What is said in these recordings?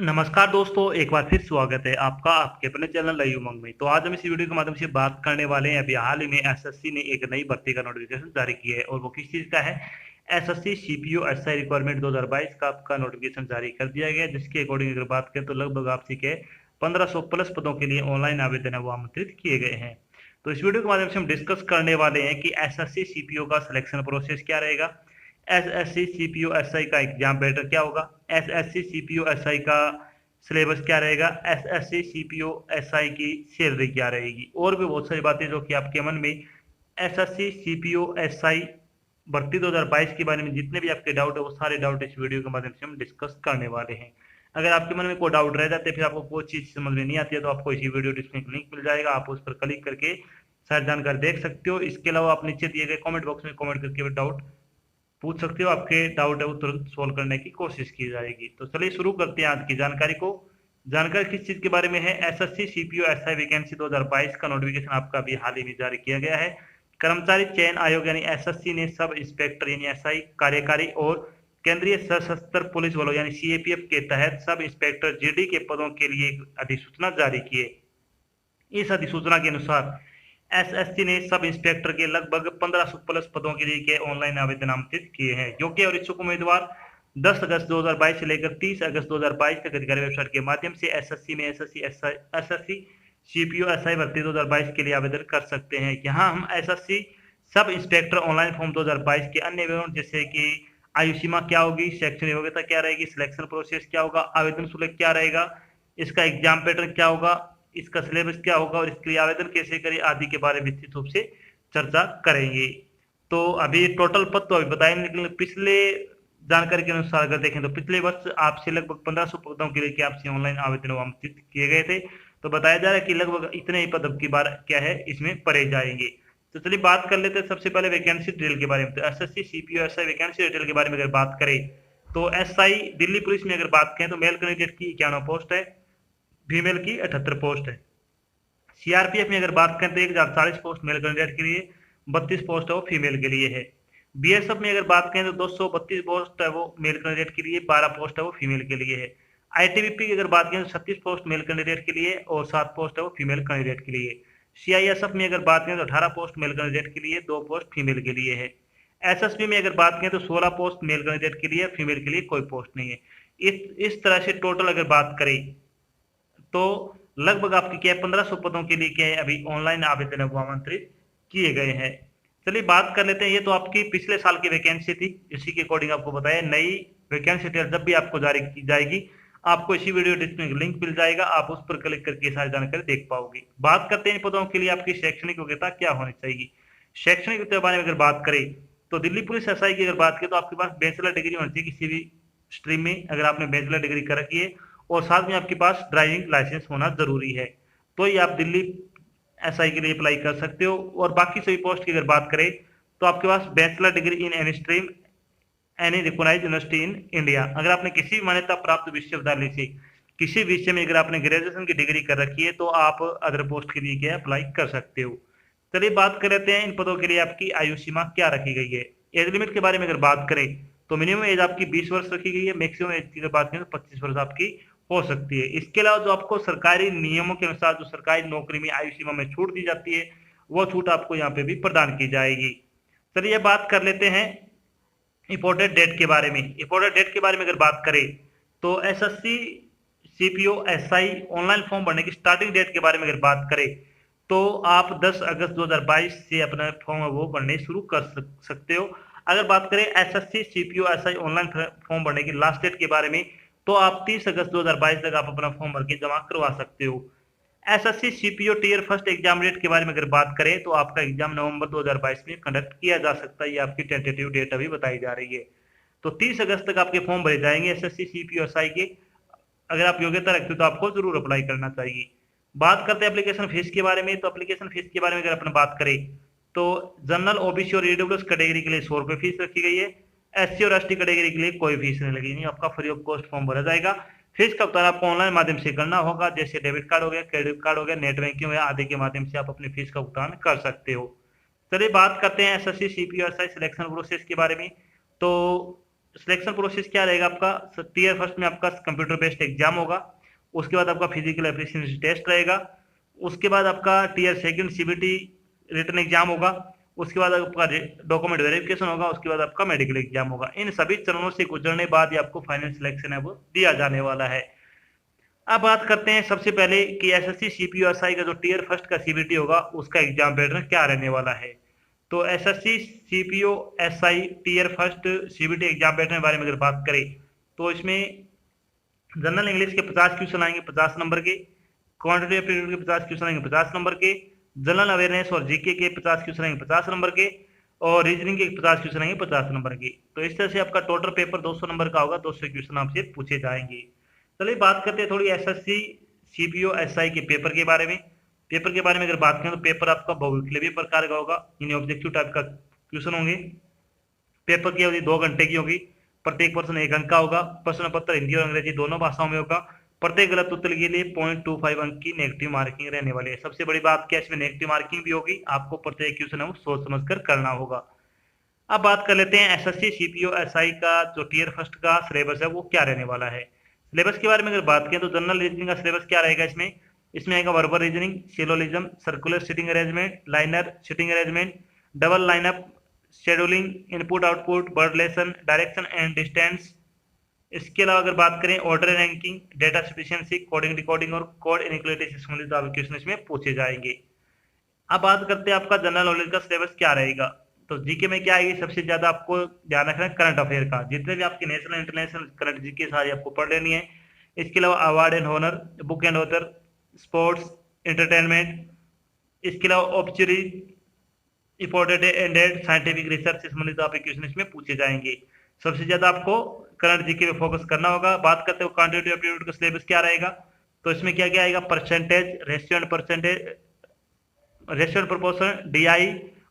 नमस्कार दोस्तों, एक बार फिर स्वागत है आपका आपके अपने चैनल लाइव उमंग में। तो आज हम इस वीडियो के माध्यम से बात करने वाले हैं। अभी हाल ही में एसएससी ने एक नई भर्ती का नोटिफिकेशन जारी किया है और वो किस चीज़ का है। एसएससी सीपीओ एसआई रिक्वायरमेंट 2022 का आपका नोटिफिकेशन जारी कर दिया गया है, जिसके अकॉर्डिंग अगर बात करें तो लगभग आपसी के 1500 प्लस पदों के लिए ऑनलाइन आवेदन है वो आमंत्रित किए गए हैं। तो इस वीडियो के माध्यम से हम डिस्कस करने वाले हैं कि एसएससी सीपीओ का सिलेक्शन प्रोसेस क्या रहेगा, एसएससी सीपीओ एसआई का एग्जाम पैटर्न क्या होगा, एसएससी सीपीओ एसआई का सिलेबस क्या रहेगा, एसएससी सीपीओ एसआई की सैलरी क्या रहेगी, और भी बहुत सारी बातें जो कि आपके मन में एसएससी सीपीओ एसआई भर्ती 2022 के बारे में जितने भी आपके डाउट है वो सारे डाउट इस वीडियो के माध्यम से हम डिस्कस करने वाले हैं। अगर आपके मन में कोई डाउट रह जाते फिर आपको कोई चीज समझ में नहीं आती है तो आपको इसी वीडियो डिस्क्रिप्शन लिंक मिल जाएगा, आप उस पर क्लिक करके सारी जानकारी देख सकते हो। इसके अलावा आप नीचे दिए गए कमेंट बॉक्स में कमेंट करके डाउट पूछ सकते हो, आपके डाउट है वो तुरंत सोल्व करने की कोशिश की जाएगी। तो चलिए शुरू करते हैं आज की जानकारी को। जानकारी किस चीज के बारे में है, एसएससी सीपीओ एसआई वैकेंसी 2022 का नोटिफिकेशन आपका अभी हाल ही में जारी किया गया है। कर्मचारी चयन आयोग यानी एसएससी ने सब इंस्पेक्टर यानी एसआई कार्यकारी और केंद्रीय सशस्त्र पुलिस बलों यानी सीएपीएफ के तहत सब इंस्पेक्टर जीडी के पदों के लिए एक अधिसूचना जारी की है। इस अधिसूचना के अनुसार एसएससी ने सब इंस्पेक्टर के लगभग 1500 प्लस पदों के लिए के ऑनलाइन आवेदन आमंत्रित किए हैं। योग्य और इच्छुक उम्मीदवार 10 अगस्त 2022 से लेकर 30 अगस्त 2022 तक अधिकारी वेबसाइट के माध्यम से एसएससी में एसएससी सीपीओ एसआई भर्ती 2022 के लिए आवेदन कर सकते हैं। यहाँ हम SSC sub inspector online form 2022 के अन्य विवरण जैसे कि आयु सीमा क्या होगी, शैक्षणिक योग्यता क्या रहेगी, सिलेक्शन प्रोसेस क्या होगा, आवेदन शुल्क क्या रहेगा, इसका एग्जाम पैटर्न क्या होगा, इसका सिलेबस क्या होगा और इसके लिए आवेदन कैसे करें आदि के बारे में विस्तृत रूप से चर्चा करेंगे। तो अभी टोटल पद तो अभी बताए, लेकिन पिछले जानकारी के अनुसार अगर देखें तो पिछले वर्ष आपसे लगभग 1500 पदों के लिए आपसे ऑनलाइन आवेदन आमंत्रित किए गए थे। तो बताया जा रहा है कि लगभग इतने ही पद अब की बार क्या है इसमें पढ़े जाएंगे। तो चलिए बात कर लेते हैं सबसे पहले वैकेंसी डिटेल के बारे में। तो SSC CPO SI vacancy detail के बारे में अगर बात करें तो एसआई दिल्ली पुलिस में अगर बात करें तो मेल कैंडिडेट की 91 पोस्ट है, फीमेल की 78 पोस्ट है। सीआरपीएफ में अगर बात करें तो 1040 पोस्ट मेल कैंडिडेट के लिए, 32 पोस्ट है वो फीमेल के लिए है। बीएसएफ में अगर बात करें तो 232 पोस्ट है वो मेल कैंडिडेट के लिए, 12 पोस्ट है वो फीमेल के लिए है। आईटीबीपी की अगर बात करें तो 36 पोस्ट मेल कैंडिडेट के लिए और 7 पोस्ट है वो फीमेल कैंडिडेट के लिए। सीआईएसएफ में अगर बात करें तो 18 पोस्ट मेल कैंडिडेट के लिए, 2 पोस्ट फीमेल के लिए है। एसएसबी में अगर बात करें तो 16 पोस्ट मेल कैंडिडेट के लिए, फीमेल के लिए कोई पोस्ट नहीं है। इस तरह से टोटल अगर बात करें तो लगभग आपके क्या 1500 पदों के लिए क्या है अभी ऑनलाइन आवेदन वो आमंत्रित किए गए हैं। चलिए बात कर लेते हैं, ये तो आपकी पिछले साल की वैकेंसी थी, इसी के अकॉर्डिंग आपको बताया नई वैकेंसी जब भी आपको जारी की जाएगी आपको इसी वीडियो डिस्क्रिप्शन लिंक मिल जाएगा, आप उस पर क्लिक करके सारी जानकारी देख पाओगे। बात करते हैं इन पदों के लिए आपकी शैक्षणिक योग्यता क्या होनी चाहिए। शैक्षणिक योग्यता के बारे में अगर बात करें तो दिल्ली पुलिस एसआई की अगर बात करें तो आपके पास बैचलर डिग्री होनी चाहिए किसी भी स्ट्रीम में, अगर आपने बैचलर डिग्री कर रखी है और साथ में आपके पास ड्राइविंग लाइसेंस होना जरूरी है, तो ही आप दिल्ली एसआई के लिए अप्लाई कर सकते हो। और बाकी सभी पोस्ट की अगर बात करें तो आपके पास bachelor degree in any stream any recognised university in India, अगर आपने किसी मान्यता प्राप्त विश्वविद्यालय से किसी विषय में अगर आपने ग्रेजुएशन की डिग्री कर रखी है तो आप अदर पोस्ट के लिए क्या अप्लाई कर सकते हो। चलिए बात कर लेते हैं इन पदों के लिए आपकी आयु सीमा क्या रखी गई है। एज लिमिट के बारे में अगर बात करें तो मिनिमम एज आपकी 20 वर्ष रखी गई है, मैक्सिमम एज की बात करें तो 25 वर्ष आपकी हो सकती है। इसके अलावा जो आपको सरकारी नियमों के अनुसार जो सरकारी नौकरी में आयु सीमा में छूट दी जाती है वो छूट आपको यहाँ पे भी प्रदान की जाएगी। चलिए बात कर लेते हैं इंपॉर्टेंट डेट के बारे में। इंपॉर्टेंट डेट के बारे में अगर बात करें तो SSC CPO SI online form भरने की स्टार्टिंग डेट के बारे में अगर बात करें तो आप 10 अगस्त 2022 से अपना फॉर्म वो भरने शुरू कर सकते हो। अगर बात करें SSC CPO SI online form भरने की लास्ट डेट के बारे में तो आप 30 अगस्त 2022 तक आप अपना फॉर्म भर के जमा करवा सकते हो। SSC CPO tier first exam date के बारे में अगर बात करें तो आपका एग्जाम नवंबर 2022 में कंडक्ट किया जा सकता है, ये आपकी टेंटेटिव डेट अभी बताई जा रही है। तो 30 अगस्त तक आपके फॉर्म भरे जाएंगे एसएससी सीपीओ एसआई के। अगर आप योग्यता रखते हो तो आपको जरूर अप्लाई करना चाहिए। बात करते हैं एप्लीकेशन फीस के बारे में। तो एप्लीकेशन फीस के बारे में अगर अपन बात करें तो जनरल ओबीसी और ईडब्ल्यूएस कैटेगरी के लिए 100 रुपये फीस रखी गई है। एससी और एसटी कैटेगरी के लिए कोई फीस नहीं लगेगी, आपका फ्री ऑफ कॉस्ट फॉर्म भरा जाएगा। फीस का भुगतान आपको ऑनलाइन माध्यम से करना होगा, जैसे डेबिट कार्ड हो गया, क्रेडिट कार्ड हो गया, नेट बैंकिंग हो गया आदि के माध्यम से आप अपनी फीस का भुगतान कर सकते हो। चलिए बात करते हैं SSC CPO SI selection process के बारे में। तो सिलेक्शन प्रोसेस क्या रहेगा आपका, टीयर फर्स्ट में आपका कंप्यूटर बेस्ड एग्जाम होगा, उसके बाद आपका फिजिकल एफिशिएंसी टेस्ट रहेगा, उसके बाद आपका tier second CBT written exam होगा, उसके बाद आपका डॉक्यूमेंट वेरिफिकेशन होगा, उसके बाद आपका मेडिकल एग्जाम होगा। इन सभी चरणों से गुजरने बाद ही आपको फाइनल सिलेक्शन है वो दिया जाने वाला है। अब बात करते हैं सबसे पहले कि एसएससी सीपीयूएसआई का जो टीयर फर्स्ट का सीबीटी होगा उसका एग्जाम पैटर्न क्या रहने वाला है। तो SSC CPUSI tier first CBT exam pattern के बारे में अगर बात करें तो इसमें जनरल इंग्लिश के 50 क्वेश्चन आएंगे 50 नंबर के, क्वांटिटी एप्टीट्यूड के 50 क्वेश्चन आएंगे 50 नंबर के, जनरल अवेयरनेस और जीके के 50 क्वेश्चन आएंगे 50 नंबर के, और रीजनिंग के 50 क्वेश्चन आएंगे 50 नंबर के। तो इस तरह से आपका टोटल पेपर 200 नंबर का होगा, 200 क्वेश्चन आपसे पूछे जाएंगे। चलिए बात करते हैं थोड़ी एसएससी सीपीयूएसआई के पेपर के बारे में। पेपर के बारे में अगर बात करें तो पेपर आपका बहुविकल्पीय प्रकार का होगा, यानी ऑब्जेक्टिव टाइप का क्वेश्चन होंगे। पेपर की अवधि 2 घंटे की होगी, प्रत्येक प्रश्न 1 अंक का होगा। प्रश्न पत्र हिंदी और अंग्रेजी दोनों भाषाओं में होगा। प्रत्येक गलत उत्तर के लिए 0.25 अंक की नेगेटिव मार्किंग रहने वाली है। सबसे बड़ी बात क्या, इसमें नेगेटिव मार्किंग भी होगी, आपको प्रत्येक क्वेश्चन है वो सोच समझ कर करना होगा। अब बात कर लेते हैं एसएससी सीपीयूएसआई का जो टीयर फर्स्ट का सिलेबस है वो क्या रहने वाला है। सिलेबस के बारे में अगर बात करें तो जनरल रीजनिंग का सिलेबस क्या रहेगा, इसमें आएगा verbal reasoning, syllogism, circular sitting arrangement, liner sitting arrangement, double lineup, scheduling, input output, word lesson, direction and distance. इसके अलावा अगर बात करें order ranking, data sufficiency, coding decoding और कोड इनइक्वालिटी से संबंधित क्वेश्चन इसमें पूछे जाएंगे। अब बात करते हैं आपका जनरल नॉलेज का सिलेबस क्या रहेगा। तो जीके में क्या आएगी, सबसे ज्यादा आपको ध्यान रखना है करंट अफेयर का, जितने भी आपके नेशनल इंटरनेशनल करंट जीके सारी आपको पढ़ लेनी है। इसके अलावा award and honour, book and author, sports, entertainment, इसके अलावा obituary, important and scientific research से संबंधित आप क्वेश्चन इसमें पूछे जाएंगे। सबसे ज्यादा आपको करंट जीके पे फोकस करना होगा। बात करते हो क्वांटिटेटिव एप्टीट्यूड का सिलेबस क्या रहेगा, तो इसमें क्या क्या आएगा, percentage, ratio and percentage, ratio proportion, DI,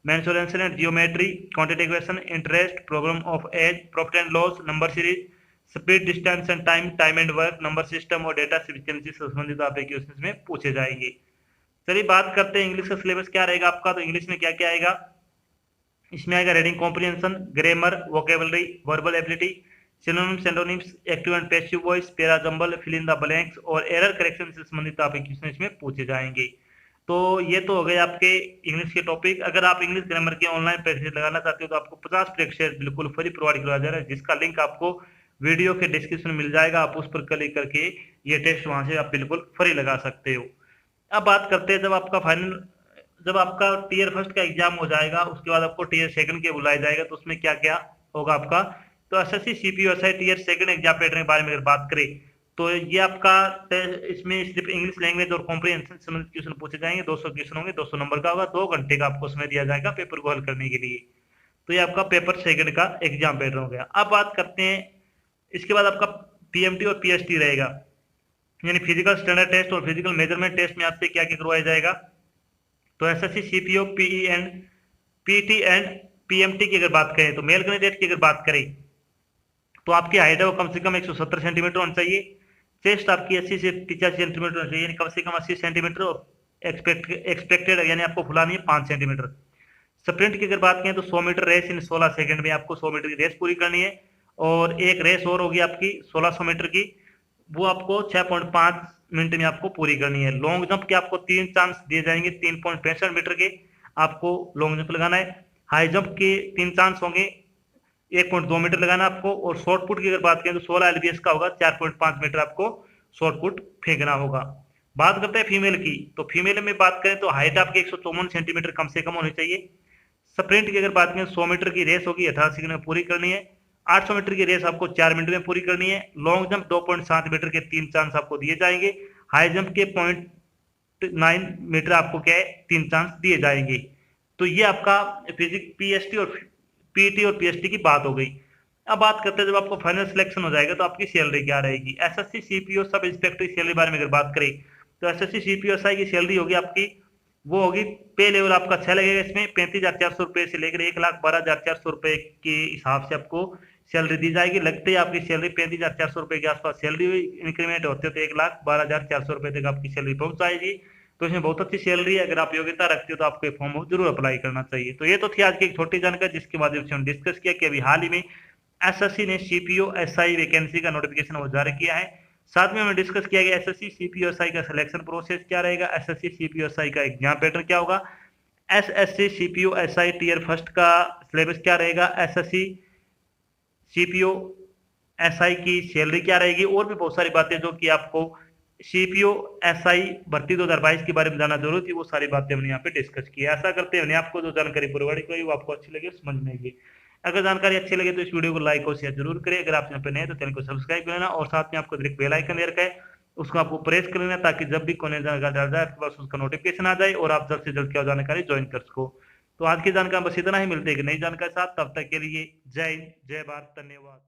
mensuration and geometry, quantity equation, interest, problem of age, profit and loss, number series, speed, distance and time, time and work, number system और data sufficiency से संबंधित आप question में पूछे जाएंगे। चलिए बात करते हैं इंग्लिश का सिलेबस क्या रहेगा आपका। तो इंग्लिश में क्या क्या आएगा, इसमें आएगा reading comprehension, grammar, vocabulary, verbal ability, synonyms, antonyms, active and passive voice, para jumble, fill in the blanks और एरर करेक्शन से संबंधित आप क्वेश्चन इसमें पूछे जाएंगे। तो ये तो हो गए आपके इंग्लिश के टॉपिक। अगर आप इंग्लिश ग्रामर के ऑनलाइन प्रैक्टिस लगाना चाहते हो तो आपको 50 प्रैक्टिस बिल्कुल फ्री प्रोवाइड करवाया जा रहा है, जिसका लिंक आपको वीडियो के डिस्क्रिप्शन में मिल जाएगा। आप उस पर क्लिक करके ये टेस्ट वहां से आप बिल्कुल फ्री लगा सकते हो। अब बात करते हैं जब आपका टीयर फर्स्ट का एग्जाम हो जाएगा उसके बाद आपको टीयर सेकंड के बुलाया जाएगा, तो उसमें क्या क्या होगा आपका। तो SSC CPUSI tier second exam pattern के बारे में अगर बात करें तो ये आपका इसमें सिर्फ इंग्लिश लैंग्वेज और कॉम्प्रिहेंशन संबंधित क्वेश्चन पूछे जाएंगे। 200 क्वेश्चन होंगे, 200 नंबर का होगा, 2 घंटे का आपको समय दिया जाएगा पेपर को हल करने के लिए। तो ये आपका पेपर सेकंड का एग्जाम पैटर्न हो गया। अब बात करते हैं इसके बाद आपका पीएमटी और पीएसटी रहेगा, यानी फिजिकल स्टैंडर्ड टेस्ट और फिजिकल मेजरमेंट टेस्ट में आपसे क्या क्या करवाया जाएगा। तो SSC CPO PE and PT and PMT की अगर बात करें तो मेल कैंडिडेट की अगर बात करें तो आपकी हाइट है वो कम से कम 170 सेंटीमीटर होनी चाहिए। चेस्ट आपकी 80 से 85 सेंटीमीटर होनी चाहिए, यानी कम से कम 80 सेंटीमीटर एक्सपेक्टेड, यानी आपको फुलानी है 5 सेंटीमीटर। स्प्रिंट की अगर बात करें तो 100 मीटर रेस इन 16 सेकंड में आपको 100 मीटर की रेस पूरी करनी है, और एक रेस और होगी आपकी 1600 मीटर की, वो आपको 6.5 मिनट में आपको पूरी करनी है। लॉन्ग जंप के आपको 3 चांस दिए जाएंगे, 3.65 मीटर के आपको लॉन्ग जंप लगाना है। हाई जंप के 3 चांस होंगे, 1.2 मीटर लगाना आपको। और शॉर्ट पुट की अगर बात करें तो 16 एलबीएस का होगा, 4.5 मीटर आपको शॉर्ट पुट फेंकना होगा। बात करते हैं फीमेल की, तो फीमेल में बात करें तो हाइट आपकी 154 सेंटीमीटर कम से कम होनी चाहिए। स्प्रिंट की अगर बात करें 100 मीटर की रेस होगी 18 सेकंड में पूरी करनी है। 800 मीटर की रेस आपको 4 मिनट में पूरी करनी है। लॉन्ग जंप 2.7 मीटर के 3 चांस आपको दिए जाएंगे। हाई जंप के 0.9 मीटर आपको क्या है 3 चांस दिए जाएंगे। तो ये आपका फिजिक्स पीएसटी और पीटी और पीएसटी की बात हो गई। अब बात करते हैं जब आपको फाइनल सिलेक्शन हो जाएगा तो आपकी सैलरी क्या रहेगी। एसएससी सीपीओ सब इंस्पेक्टर की सैलरी बारे में अगर बात करें तो एसएससी सीपीओएसआई की सैलरी होगी आपकी, वो होगी पे लेवल आपका अच्छा लगेगा, इसमें 35,400 रुपए से लेकर 1,12,400 रुपए के हिसाब से आपको सैलरी दी जाएगी। लगते ही आपकी सैलरी 35,400 रुपए के आसपास सैलरी हुई, इंक्रीमेंट होते तो 1,12,400 रुपए तक आपकी सैलरी पहुंच जाएगी। तो इसमें बहुत अच्छी सैलरी है। अगर आप योग्यता रखते हो तो आपको फॉर्म जरूर अप्लाई करना चाहिए। तो ये तो थी आज की एक छोटी जानकारी जिसके माध्यम से हम डिस्कस किया कि अभी हाल ही में एसएससी ने सीपीओ एसआई वैकेंसी का नोटिफिकेशन वो जारी किया है। साथ में हमें डिस्कस किया गया एसएससी सीपीओ एसआई का सिलेक्शन प्रोसेस क्या रहेगा, एसएससी सीपीओ एसआई का एग्जाम पैटर्न क्या होगा, SSC CPO SI tier first का सिलेबस क्या रहेगा, एसएससी सीपीओ एसआई की सैलरी क्या रहेगी, और भी बहुत सारी बातें जो कि आपको सीपीओ एसआई भर्ती 2022 के बारे में जानना जरूरी थी, वो सारी बातें हमने यहाँ पे डिस्कस की। ऐसा करते हैं आपको जो जानकारी प्रोवाइड करी वो आपको अच्छी लगी, समझ में आएगी। अगर जानकारी अच्छी लगे तो इस वीडियो को लाइक और शेयर जरूर करें। अगर आप यहाँ पे नए तो चैनल को सब्सक्राइब कर लेना, और साथ में आपको एक बेल आइकन दे रखा है, उसको आपको प्रेस कर लेना, ताकि जब भी कोई जानकारी डाल जाए आपके पास उसका नोटिफिकेशन आ जाए और आप जल्द से जल्द क्या जानकारी ज्वाइन कर सको। तो आज की जानकारी बस इतना ही, मिलते हैं एक नई जानकारी के साथ, तब तक के लिए जय हिंद, जय भारत, धन्यवाद।